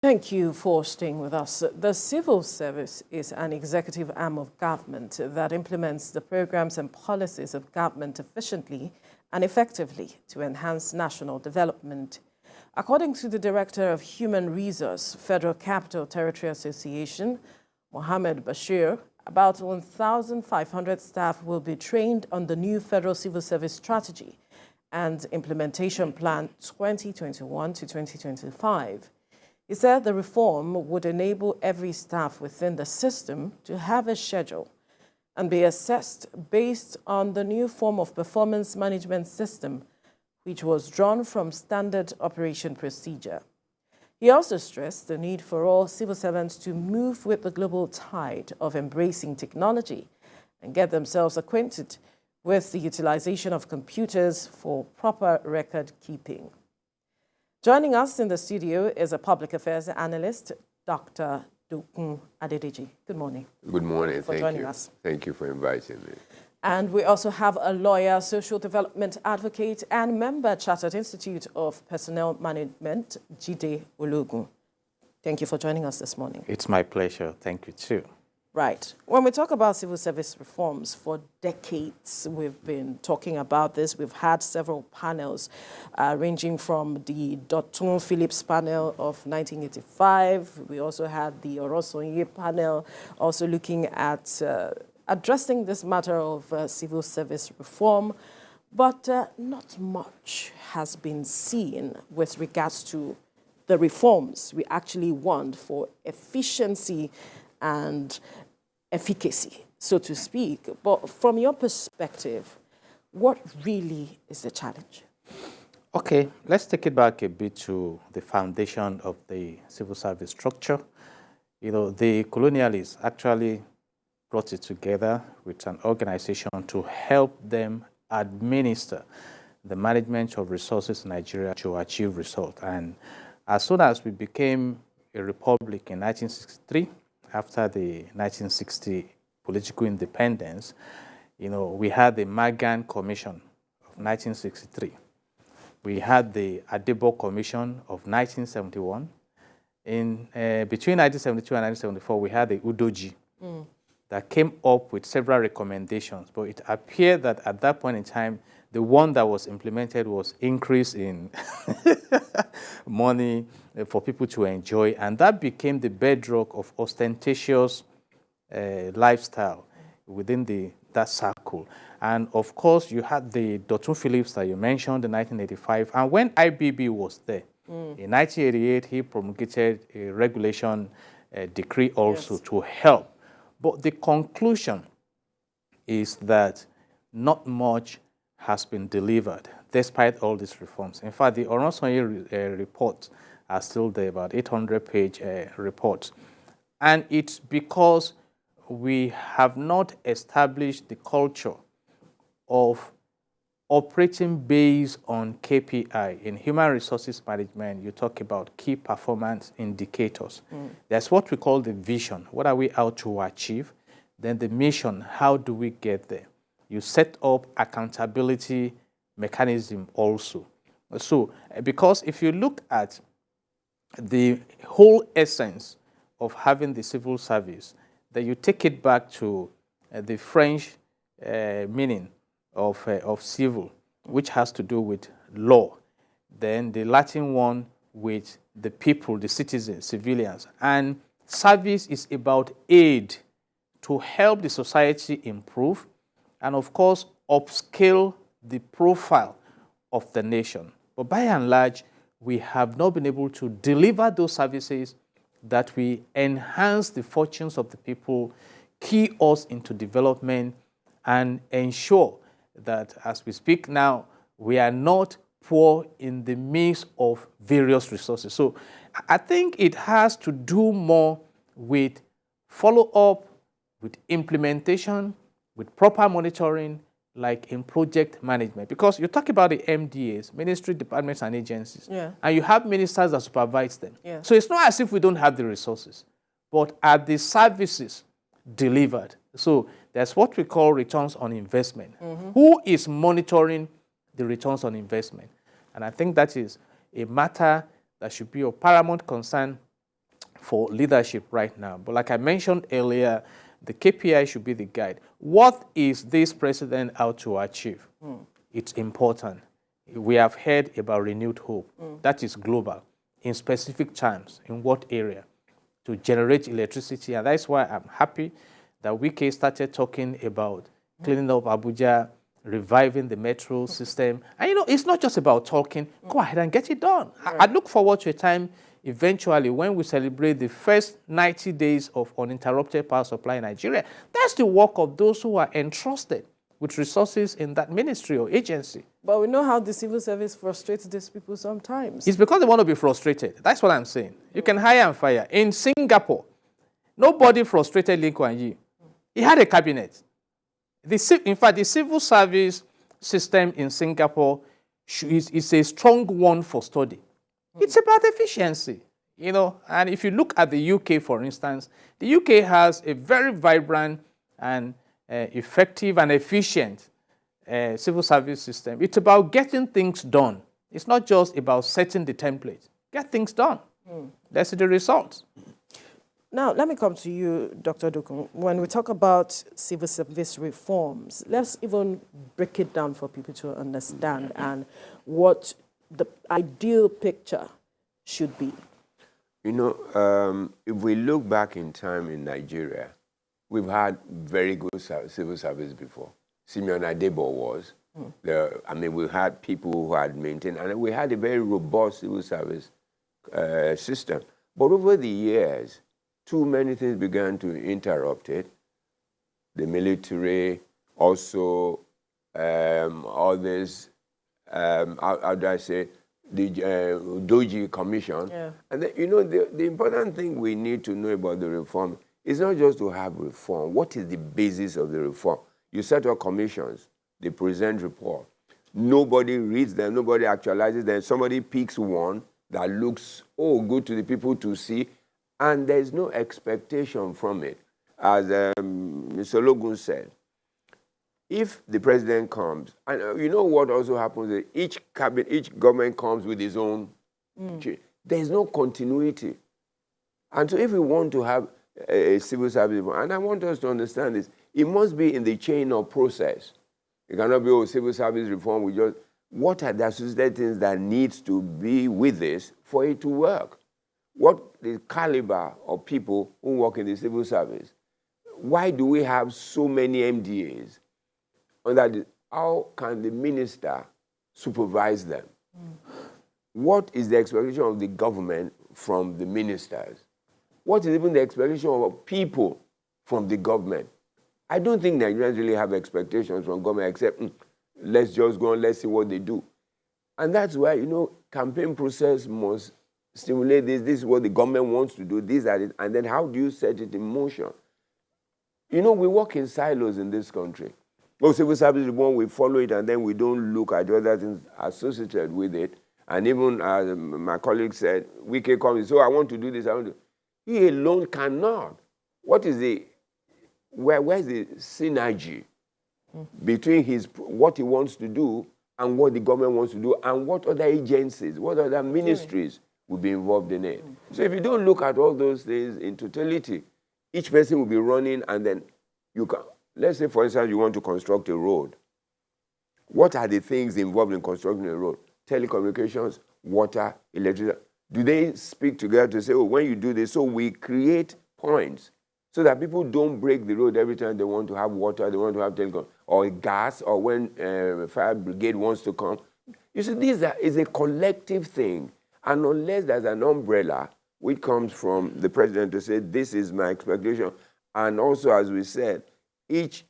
Thank you for staying with us. The civil service is an executive arm of government that implements the programs and policies of government efficiently and effectively to enhance national development. According to the Director of Human Resource, Federal Capital Territory Association, Mohammed Bashir, about 1,500 staff will be trained on the new Federal Civil Service Strategy and Implementation Plan 2021 to 2025. He said the reform would enable every staff within the system to have a schedule and be assessed based on the new form of performance management system, which was drawn from standard operation procedure. He also stressed the need for all civil servants to move with the global tide of embracing technology and get themselves acquainted with the utilization of computers for proper record keeping. Joining us in the studio is a public affairs analyst, Dr. Dokun Adedeji. Good morning. Good morning. Thank you for joining us. Thank you for inviting me. And we also have a lawyer, social development advocate, and member, Chartered Institute of Personnel Management, Jide Ologun. Thank you for joining us this morning. It's my pleasure. Thank you, too. Right. When we talk about civil service reforms, for decades we've been talking about this. We've had several panels ranging from the Dotun Phillips panel of 1985. We also had the Orosonye panel also looking at addressing this matter of civil service reform. But not much has been seen with regards to the reforms we actually want for efficiency and efficacy, so to speak. But from your perspective, what really is the challenge? Okay, let's take it back a bit to the foundation of the civil service structure. You know, the colonialists actually brought it together with an organization to help them administer the management of resources in Nigeria to achieve results. And as soon as we became a republic in 1963, after the 1960 political independence, you know, we had the Magan Commission of 1963. We had the Adebo Commission of 1971. Between 1972 and 1974, we had the Udoji that came up with several recommendations. But it appeared that at that point in time, the one that was implemented was increase in money for people to enjoy, and that became the bedrock of ostentatious lifestyle within that circle. And of course, you had the Dotun Phillips that you mentioned in 1985, and when IBB was there, in 1988, he promulgated a regulation decree also to help. But the conclusion is that not much has been delivered, despite all these reforms. In fact, the Oronsonye reports are still there, about 800-page reports. And it's because we have not established the culture of operating based on KPI. In human resources management, you talk about key performance indicators. That's what we call the vision. What are we out to achieve? Then the mission, how do we get there? You set up accountability mechanism also. So, because if you look at the whole essence of having the civil service, then you take it back to the French meaning of civil, which has to do with law. Then the Latin one with the people, the citizens, civilians. And service is about aid to help the society improve, and of course, upscale the profile of the nation. But by and large, we have not been able to deliver those services that will enhance the fortunes of the people, key us into development, and ensure that as we speak now, we are not poor in the midst of various resources. So I think it has to do more with follow-up, with implementation, with proper monitoring, like in project management. Because you talk about the MDAs, ministry, departments, and agencies, and you have ministers that supervise them. So it's not as if we don't have the resources, but are the services delivered? So that's what we call returns on investment. Who is monitoring the returns on investment? And I think that is a matter that should be of paramount concern for leadership right now. But like I mentioned earlier, the KPI should be the guide. What is this president out to achieve? It's important. We have heard about renewed hope. That is global. In specific terms, in what area? To generate electricity. And that's why I'm happy that Wike started talking about cleaning up Abuja, reviving the metro system. And you know, it's not just about talking. Go ahead and get it done. I look forward to a time eventually when we celebrate the first 90 days of uninterrupted power supply in Nigeria. That's the work of those who are entrusted with resources in that ministry or agency. But we know how the civil service frustrates these people sometimes. It's because they want to be frustrated. That's what I'm saying. You can hire and fire. In Singapore, nobody frustrated Lee Kuan Yew. He had a cabinet. In fact, the civil service system in Singapore is a strong one for study. It's about efficiency, you know. And if you look at the UK, for instance, the UK has a very vibrant and effective and efficient civil service system. It's about getting things done. It's not just about setting the template. Get things done. Let's see the results. Now, let me come to you, Dr. Dokun. When we talk about civil service reforms, let's even break it down for people to understand and what the ideal picture should be. You know, if we look back in time in Nigeria, we've had very good civil service before. Simeon Adebo was. We had people who had maintained, and we had a very robust civil service system. But over the years, too many things began to interrupt it. The military, also all this, how do I say, the Doji Commission. Yeah. And then, you know, the important thing we need to know about the reform is not just to have reform. What is the basis of the reform? You set up commissions, they present report. Nobody reads them, nobody actualizes them. Somebody picks one that looks, good to the people to see, and there's no expectation from it. As Mr. Logun said, if the president comes, and you know what also happens, each government comes with its own change. There's no continuity. And so if we want to have a civil service, and I want us to understand this, it must be in the chain of process. It cannot be, civil service reform, what are the associated things that needs to be with this for it to work? What the caliber of people who work in the civil service? Why do we have so many MDAs? And how can the minister supervise them? What is the expectation of the government from the ministers? What is even the expectation of people from the government? I don't think Nigerians really have expectations from government except, let's just go and let's see what they do. And that's why, you know, campaign process must stimulate this. This is what the government wants to do. These are it. And then how do you set it in motion? You know, we work in silos in this country. Civil service reform, we follow it, and then we don't look at the other things associated with it. And even as my colleague said, Wike comes, so I want to do this, I want to. He alone cannot. What is where's the synergy between what he wants to do and what the government wants to do, and what other agencies, what other ministries will be involved in it? So if you don't look at all those things in totality, each person will be running, and then you can, let's say, for instance, you want to construct a road. What are the things involved in constructing a road? Telecommunications, water, electricity. Do they speak together to say, when you do this, so we create points so that people don't break the road every time they want to have water, they want to have telecom, or gas, or when fire brigade wants to come. You see, this is a collective thing. And unless there's an umbrella which comes from the president to say, this is my expectation, and also, as we said, each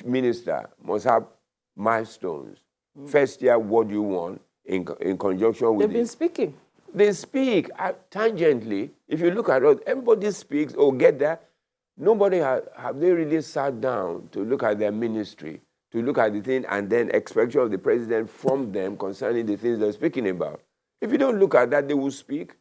minister must have milestones. First year, what do you want in conjunction with They've been speaking. They speak tangentially. If you look at it, everybody speaks, get there. Nobody have they really sat down to look at their ministry, to look at the thing, and then expectation of the president from them concerning the things they're speaking about. If you don't look at that, they will speak.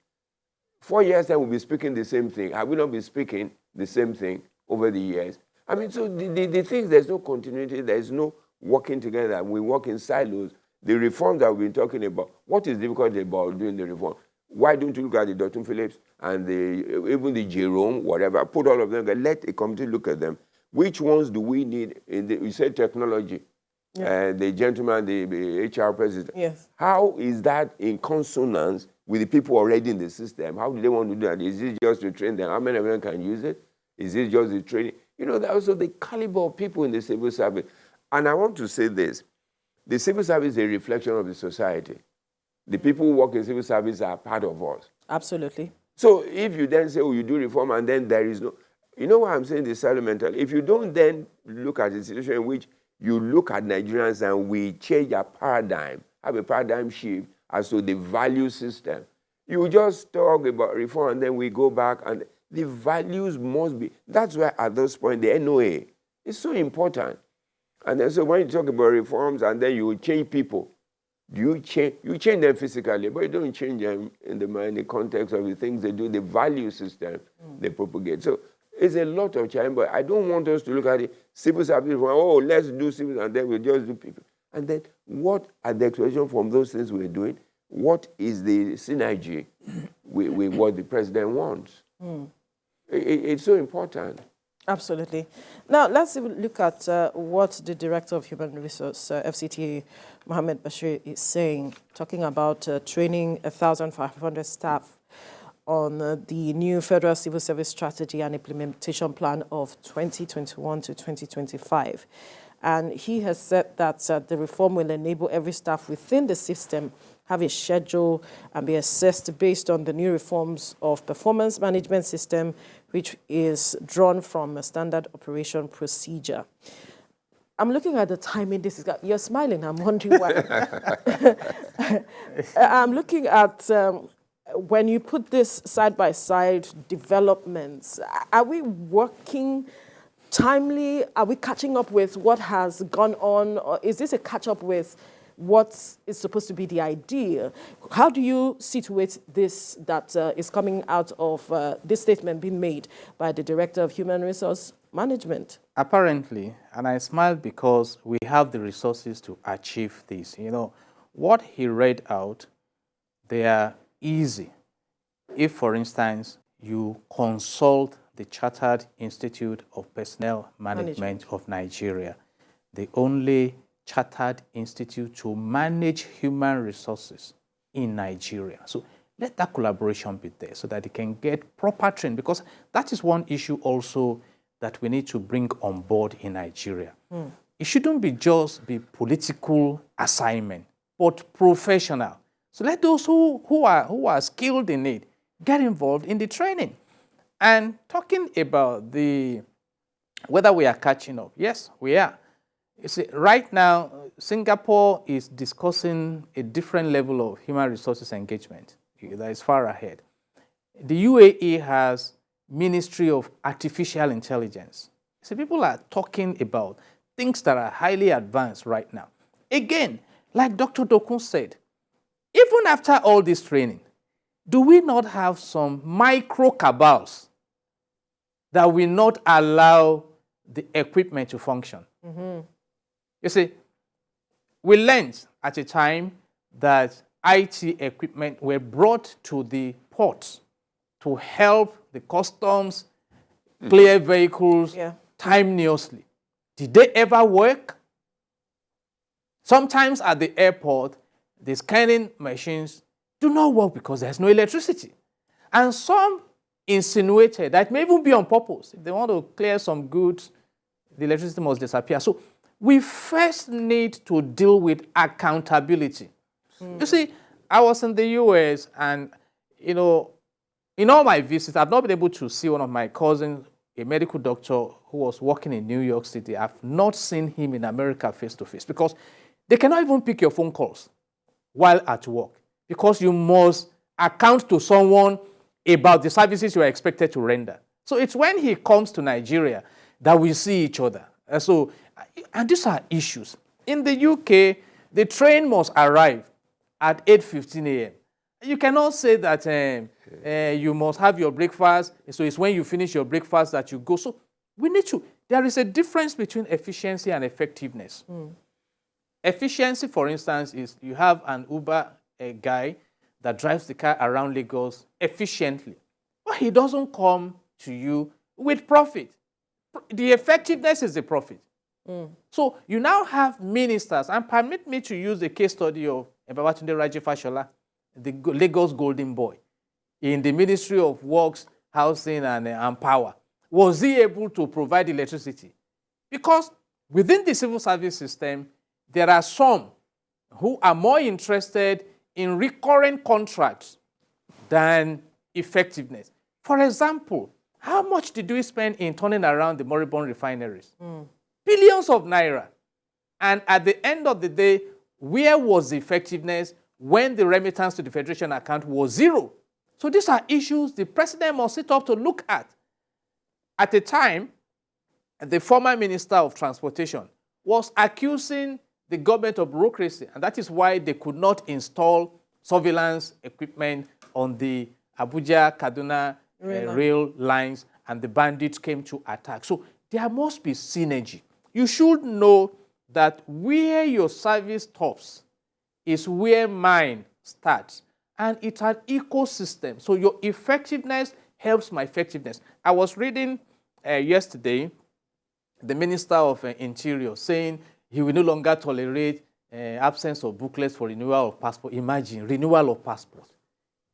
4 years time, we'll be speaking the same thing. Have we not been speaking the same thing over the years? I mean, so the things, there's no continuity, there's no working together. We work in silos. The reforms that we've been talking about, what is difficult about doing the reform? Why don't you look at the Dr. Phillips and even the Jerome, whatever, put all of them, let a committee look at them. Which ones do we need? You said technology. Yeah. The gentleman, the HR president. Yes. How is that in consonance with the people already in the system? How do they want to do that? Is it just to train them? How many of them can use it? Is it just the training? You know, also the caliber of people in the civil service. And I want to say this. The civil service is a reflection of the society. The people who work in civil service are part of us. Absolutely. So if you then say, oh, you do reform and then there is no... You know what I'm saying? The elemental. If you don't then look at the situation in which you look at Nigerians and we change our paradigm, have a paradigm shift as to the value system, you just talk about reform and then we go back and the values must be... That's why at this point the NOA is so important. And then so when you talk about reforms and then you change people, you change them physically, but you don't change them in the context of the things they do, the value system they propagate. So it's a lot of challenge, but I don't want us to look at the civil service, oh, let's do civil, and then we'll just do people. And then what are the expectations from those things we're doing? What is the synergy with what the president wants? It's so important. Absolutely. Now, let's look at what the Director of Human Resources, FCTA, Mohammed Bashir, is saying, talking about training 1,500 staff on the new Federal Civil Service Strategy and Implementation Plan of 2021 to 2025. And he has said that the reform will enable every staff within the system have a schedule and be assessed based on the new reforms of performance management system, which is drawn from a standard operation procedure. I'm looking at the timing. You're smiling. I'm wondering why. I'm looking at when you put this side-by-side developments, are we working timely? Are we catching up with what has gone on? Or is this a catch-up with what is supposed to be the idea? How do you situate this that is coming out of this statement being made by the Director of Human Resource Management? Apparently, and I smiled because we have the resources to achieve this. You know, what he read out, they are easy. If, for instance, you consult the Chartered Institute of Personnel Management of Nigeria, the only chartered institute to manage human resources in Nigeria. So let that collaboration be there so that they can get proper training, because that is one issue also that we need to bring on board in Nigeria. It shouldn't be just be political assignment, but professional. So let those who are skilled in it get involved in the training. And talking about whether we are catching up, yes, we are. You see, right now, Singapore is discussing a different level of human resources engagement that is far ahead. The UAE has Ministry of Artificial Intelligence. So people are talking about things that are highly advanced right now. Again, like Dr. Dokun said, even after all this training, do we not have some micro cabals that will not allow the equipment to function? You see, we learned at a time that IT equipment were brought to the ports to help the customs clear vehicles timeously. Did they ever work? Sometimes at the airport, the scanning machines do not work because there's no electricity. And some insinuated that it may even be on purpose. If they want to clear some goods, the electricity must disappear. So we first need to deal with accountability. You see, I was in the US and, you know, in all my visits, I've not been able to see one of my cousins, a medical doctor who was working in New York City. I've not seen him in America face to face because they cannot even pick your phone calls while at work, because you must account to someone about the services you are expected to render. So it's when he comes to Nigeria that we see each other. And these are issues. In the UK, the train must arrive at 8:15 a.m. You cannot say that you must have your breakfast, so it's when you finish your breakfast that you go. So we need to, there is a difference between efficiency and effectiveness. Efficiency, for instance, is you have an Uber guy that drives the car around Lagos efficiently. But he doesn't come to you with profit. The effectiveness is the profit. So you now have ministers, and permit me to use the case study of Babatunde Raji Fashola, the Lagos Golden Boy, in the Ministry of Works, Housing and Power. Was he able to provide electricity? Because within the civil service system, there are some who are more interested in recurrent contracts than effectiveness. For example, how much did we spend in turning around the moribund refineries? Billions of naira. And at the end of the day, where was the effectiveness when the remittance to the Federation account was zero? So these are issues the president must sit up to look at. At the time, the former Minister of Transportation was accusing the government of bureaucracy, and that is why they could not install surveillance equipment on the Abuja-Kaduna rail lines, and the bandits came to attack. So there must be synergy. You should know that where your service stops is where mine starts, and it's an ecosystem. So your effectiveness helps my effectiveness. I was reading yesterday the Minister of Interior saying he will no longer tolerate absence of booklets for renewal of passport. Imagine, renewal of passport.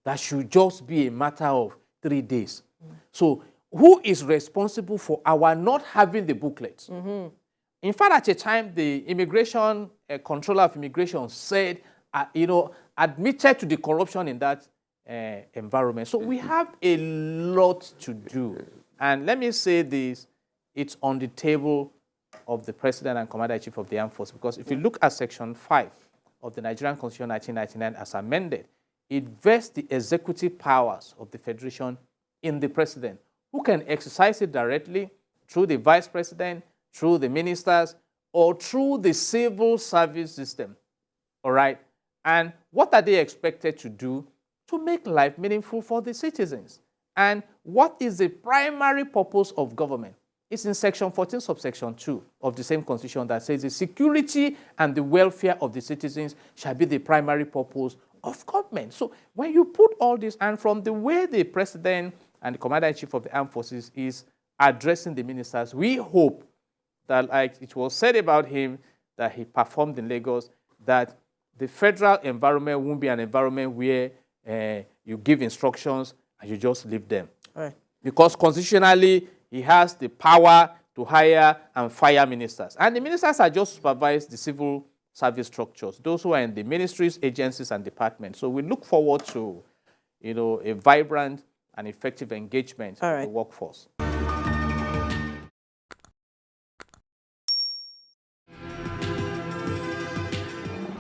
That should just be a matter of 3 days. So who is responsible for our not having the booklets? In fact, at a time, the immigration controller of immigration said, admitted to the corruption in that environment. So we have a lot to do. And let me say this, it's on the table of the President and Commander-in-Chief of the Armed Forces. Because if you look at Section 5 of the Nigerian Constitution 1999 as amended, it vests the executive powers of the Federation in the President, who can exercise it directly through the Vice President, through the ministers, or through the civil service system. All right? And what are they expected to do to make life meaningful for the citizens? And what is the primary purpose of government? It's in Section 14, subsection 2 of the same Constitution that says the security and the welfare of the citizens shall be the primary purpose of government. So when you put all this, and from the way the President and the Commander-in-Chief of the Armed Forces is addressing the ministers, we hope that, like it was said about him, that he performed in Lagos, that the federal environment won't be an environment where you give instructions and you just leave them. Right. Because constitutionally, he has the power to hire and fire ministers. And the ministers are just supervised the civil service structures, those who are in the ministries, agencies, and departments. So we look forward to, a vibrant and effective engagement of the workforce.